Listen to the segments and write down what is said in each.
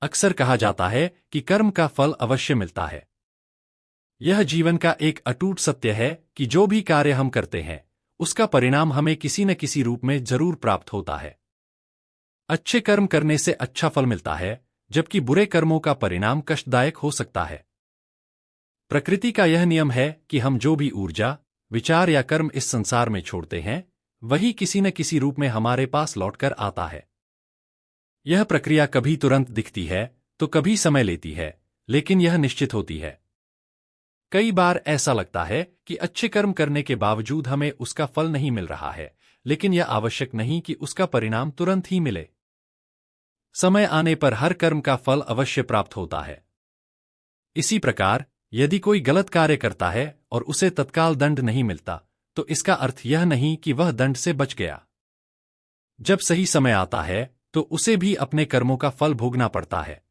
अक्सर कहा जाता है कि कर्म का फल अवश्य मिलता है। यह जीवन का एक अटूट सत्य है कि जो भी कार्य हम करते हैं, उसका परिणाम हमें किसी न किसी रूप में जरूर प्राप्त होता है। अच्छे कर्म करने से अच्छा फल मिलता है, जबकि बुरे कर्मों का परिणाम कष्टदायक हो सकता है। प्रकृति का यह नियम है कि हम जो भी ऊर्जा, विचार या कर्म इस संसार में छोड़ते हैं, वही किसी न किसी रूप में हमारे पास लौटकर आता है। यह प्रक्रिया कभी तुरंत दिखती है तो कभी समय लेती है, लेकिन यह निश्चित होती है। कई बार ऐसा लगता है कि अच्छे कर्म करने के बावजूद हमें उसका फल नहीं मिल रहा है, लेकिन यह आवश्यक नहीं कि उसका परिणाम तुरंत ही मिले। समय आने पर हर कर्म का फल अवश्य प्राप्त होता है। इसी प्रकार, यदि कोई गलत कार्य करता है और उसे तत्काल दंड नहीं मिलता, तो इसका अर्थ यह नहीं कि वह दंड से बच गया। जब सही समय आता है, तो उसे भी अपने कर्मों का फल भोगना पड़ता है।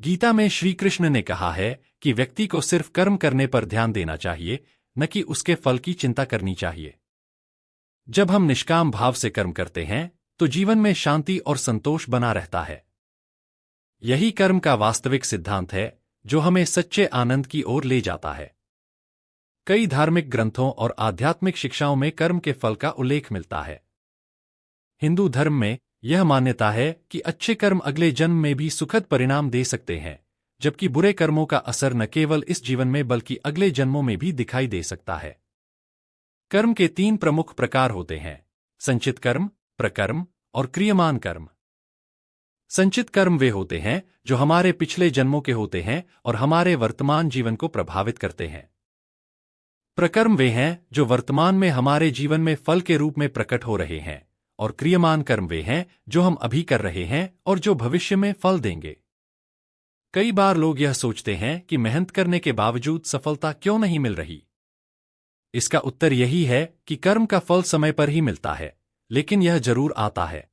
गीता में श्री कृष्ण ने कहा है कि व्यक्ति को सिर्फ कर्म करने पर ध्यान देना चाहिए, न कि उसके फल की चिंता करनी चाहिए। जब हम निष्काम भाव से कर्म करते हैं, तो जीवन में शांति और संतोष बना रहता है। यही कर्म का वास्तविक सिद्धांत है, जो हमें सच्चे आनंद की ओर ले जाता है। कई धार्मिक ग्रंथों और आध्यात्मिक शिक्षाओं में कर्म के फल का उल्लेख मिलता है। हिंदू धर्म में यह मान्यता है कि अच्छे कर्म अगले जन्म में भी सुखद परिणाम दे सकते हैं, जबकि बुरे कर्मों का असर न केवल इस जीवन में बल्कि अगले जन्मों में भी दिखाई दे सकता है। कर्म के 3 प्रमुख प्रकार होते हैं: संचित कर्म, प्रकर्म और क्रियमान कर्म। संचित कर्म वे होते हैं जो हमारे पिछले जन्मों के होते हैं और हमारे वर्तमान जीवन को प्रभावित करते हैं। प्रकर्म वे हैं जो वर्तमान में हमारे जीवन में फल के रूप में प्रकट हो रहे हैं, और क्रियमान कर्म वे हैं जो हम अभी कर रहे हैं और जो भविष्य में फल देंगे। कई बार लोग यह सोचते हैं कि मेहनत करने के बावजूद सफलता क्यों नहीं मिल रही। इसका उत्तर यही है कि कर्म का फल समय पर ही मिलता है, लेकिन यह जरूर आता है।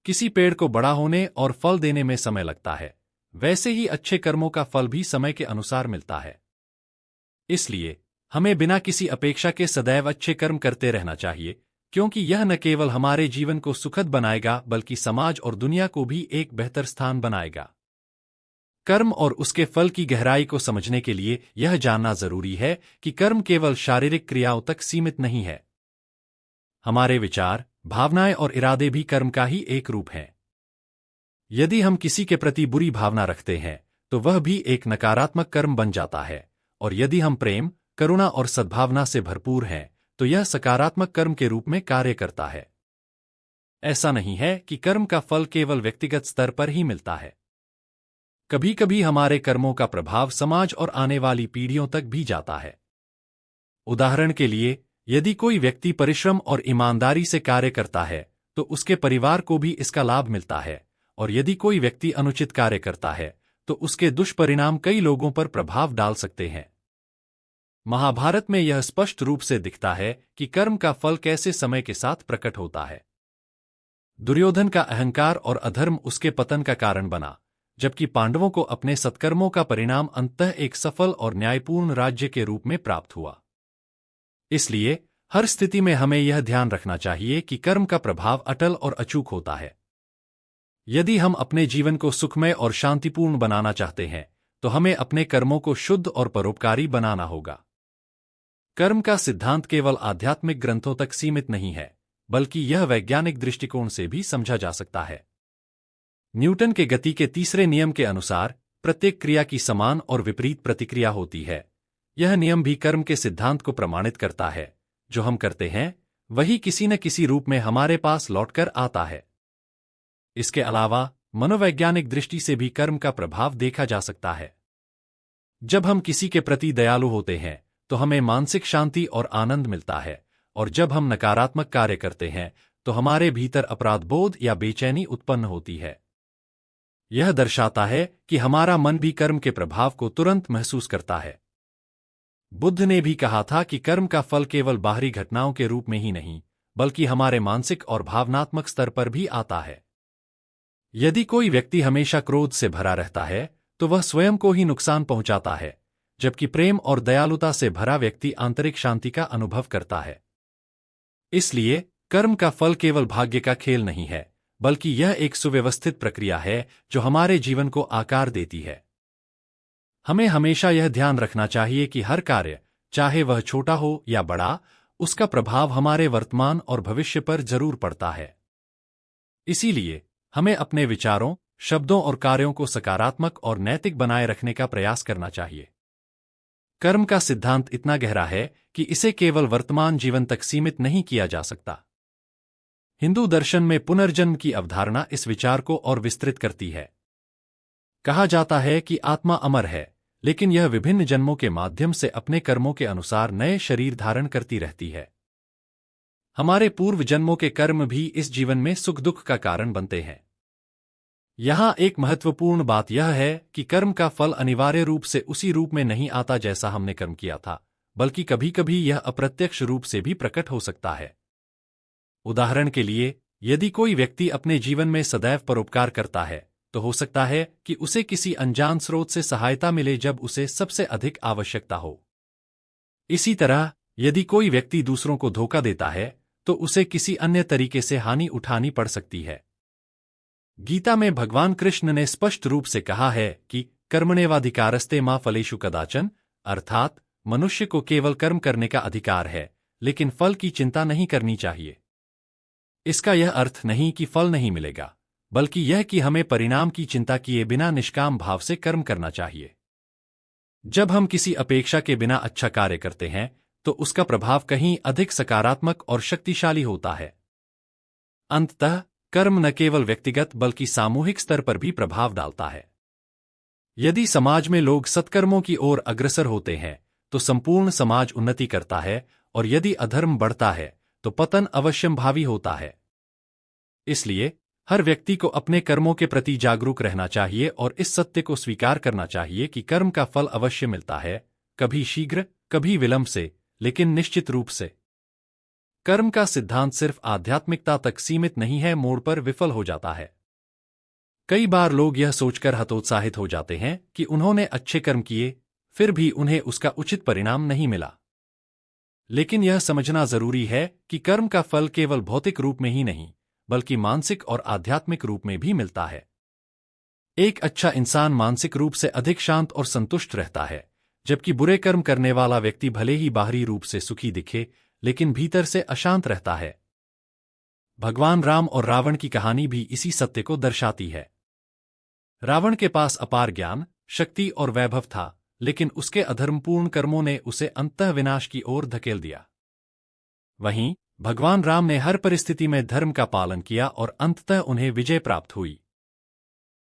किसी पेड़ को बड़ा होने और फल देने में समय लगता है, वैसे ही अच्छे कर्मों का फल भी समय के अनुसार मिलता है। इसलिए हमें बिना किसी अपेक्षा के सदैव अच्छे कर्म करते रहना चाहिए, क्योंकि यह न केवल हमारे जीवन को सुखद बनाएगा बल्कि समाज और दुनिया को भी एक बेहतर स्थान बनाएगा। कर्म और उसके फल की गहराई को समझने के लिए यह जानना जरूरी है कि कर्म केवल शारीरिक क्रियाओं तक सीमित नहीं है। हमारे विचार, भावनाएं और इरादे भी कर्म का ही एक रूप हैं। यदि हम किसी के प्रति बुरी भावना रखते हैं, तो वह भी एक नकारात्मक कर्म बन जाता है, और यदि हम प्रेम, करुणा और सद्भावना से भरपूर हैं, तो यह सकारात्मक कर्म के रूप में कार्य करता है। ऐसा नहीं है कि कर्म का फल केवल व्यक्तिगत स्तर पर ही मिलता है। कभी कभी हमारे कर्मों का प्रभाव समाज और आने वाली पीढ़ियों तक भी जाता है। उदाहरण के लिए, यदि कोई व्यक्ति परिश्रम और ईमानदारी से कार्य करता है, तो उसके परिवार को भी इसका लाभ मिलता है, और यदि कोई व्यक्ति अनुचित कार्य करता है, तो उसके दुष्परिणाम कई लोगों पर प्रभाव डाल सकते हैं। महाभारत में यह स्पष्ट रूप से दिखता है कि कर्म का फल कैसे समय के साथ प्रकट होता है। दुर्योधन का अहंकार और अधर्म उसके पतन का कारण बना, जबकि पांडवों को अपने सत्कर्मों का परिणाम अंततः एक सफल और न्यायपूर्ण राज्य के रूप में प्राप्त हुआ। इसलिए हर स्थिति में हमें यह ध्यान रखना चाहिए कि कर्म का प्रभाव अटल और अचूक होता है। यदि हम अपने जीवन को सुखमय और शांतिपूर्ण बनाना चाहते हैं, तो हमें अपने कर्मों को शुद्ध और परोपकारी बनाना होगा। कर्म का सिद्धांत केवल आध्यात्मिक ग्रंथों तक सीमित नहीं है, बल्कि यह वैज्ञानिक दृष्टिकोण से भी समझा जा सकता है। न्यूटन के गति के तीसरे नियम के अनुसार प्रत्येक क्रिया की समान और विपरीत प्रतिक्रिया होती है। यह नियम भी कर्म के सिद्धांत को प्रमाणित करता है। जो हम करते हैं, वही किसी न किसी रूप में हमारे पास लौटकर आता है। इसके अलावा मनोवैज्ञानिक दृष्टि से भी कर्म का प्रभाव देखा जा सकता है। जब हम किसी के प्रति दयालु होते हैं, तो हमें मानसिक शांति और आनंद मिलता है, और जब हम नकारात्मक कार्य करते हैं, तो हमारे भीतर अपराधबोध या बेचैनी उत्पन्न होती है। यह दर्शाता है कि हमारा मन भी कर्म के प्रभाव को तुरंत महसूस करता है। बुद्ध ने भी कहा था कि कर्म का फल केवल बाहरी घटनाओं के रूप में ही नहीं, बल्कि हमारे मानसिक और भावनात्मक स्तर पर भी आता है। यदि कोई व्यक्ति हमेशा क्रोध से भरा रहता है, तो वह स्वयं को ही नुकसान पहुंचाता है, जबकि प्रेम और दयालुता से भरा व्यक्ति आंतरिक शांति का अनुभव करता है। इसलिए कर्म का फल केवल भाग्य का खेल नहीं है, बल्कि यह एक सुव्यवस्थित प्रक्रिया है जो हमारे जीवन को आकार देती है। हमें हमेशा यह ध्यान रखना चाहिए कि हर कार्य, चाहे वह छोटा हो या बड़ा, उसका प्रभाव हमारे वर्तमान और भविष्य पर जरूर पड़ता है। इसीलिए हमें अपने विचारों, शब्दों और कार्यों को सकारात्मक और नैतिक बनाए रखने का प्रयास करना चाहिए। कर्म का सिद्धांत इतना गहरा है कि इसे केवल वर्तमान जीवन तक सीमित नहीं किया जा सकता। हिंदू दर्शन में पुनर्जन्म की अवधारणा इस विचार को और विस्तृत करती है। कहा जाता है कि आत्मा अमर है, लेकिन यह विभिन्न जन्मों के माध्यम से अपने कर्मों के अनुसार नए शरीर धारण करती रहती है। हमारे पूर्व जन्मों के कर्म भी इस जीवन में सुख दुख का कारण बनते हैं। यहां एक महत्वपूर्ण बात यह है कि कर्म का फल अनिवार्य रूप से उसी रूप में नहीं आता जैसा हमने कर्म किया था, बल्कि कभी-कभी यह अप्रत्यक्ष रूप से भी प्रकट हो सकता है। उदाहरण के लिए, यदि कोई व्यक्ति अपने जीवन में सदैव परोपकार करता है, तो हो सकता है कि उसे किसी अनजान स्रोत से सहायता मिले जब उसे सबसे अधिक आवश्यकता हो। इसी तरह, यदि कोई व्यक्ति दूसरों को धोखा देता है, तो उसे किसी अन्य तरीके से हानि उठानी पड़ सकती है। गीता में भगवान कृष्ण ने स्पष्ट रूप से कहा है कि कर्मण्येवाधिकारस्ते मा फलेषु कदाचन, अर्थात मनुष्य को केवल कर्म करने का अधिकार है, लेकिन फल की चिंता नहीं करनी चाहिए। इसका यह अर्थ नहीं कि फल नहीं मिलेगा, बल्कि यह कि हमें परिणाम की चिंता किए बिना निष्काम भाव से कर्म करना चाहिए। जब हम किसी अपेक्षा के बिना अच्छा कार्य करते हैं, तो उसका प्रभाव कहीं अधिक सकारात्मक और शक्तिशाली होता है। अंततः कर्म न केवल व्यक्तिगत बल्कि सामूहिक स्तर पर भी प्रभाव डालता है। यदि समाज में लोग सत्कर्मों की ओर अग्रसर होते हैं, तो संपूर्ण समाज उन्नति करता है, और यदि अधर्म बढ़ता है, तो पतन अवश्यंभावी होता है। इसलिए हर व्यक्ति को अपने कर्मों के प्रति जागरूक रहना चाहिए और इस सत्य को स्वीकार करना चाहिए कि कर्म का फल अवश्य मिलता है, कभी शीघ्र, कभी विलंब से, लेकिन निश्चित रूप से। कर्म का सिद्धांत सिर्फ आध्यात्मिकता तक सीमित नहीं है, मोड़ पर विफल हो जाता है। कई बार लोग यह सोचकर हतोत्साहित हो जाते हैं कि उन्होंने अच्छे कर्म किए, फिर भी उन्हें उसका उचित परिणाम नहीं मिला। लेकिन यह समझना जरूरी है कि कर्म का फल केवल भौतिक रूप में ही नहीं, बल्कि मानसिक और आध्यात्मिक रूप में भी मिलता है। एक अच्छा इंसान मानसिक रूप से अधिक शांत और संतुष्ट रहता है, जबकि बुरे कर्म करने वाला व्यक्ति भले ही बाहरी रूप से सुखी दिखे, लेकिन भीतर से अशांत रहता है। भगवान राम और रावण की कहानी भी इसी सत्य को दर्शाती है। रावण के पास अपार ज्ञान, शक्ति और वैभव था, लेकिन उसके अधर्मपूर्ण कर्मों ने उसे अंततः विनाश की ओर धकेल दिया। वहीं भगवान राम ने हर परिस्थिति में धर्म का पालन किया और अंततः उन्हें विजय प्राप्त हुई।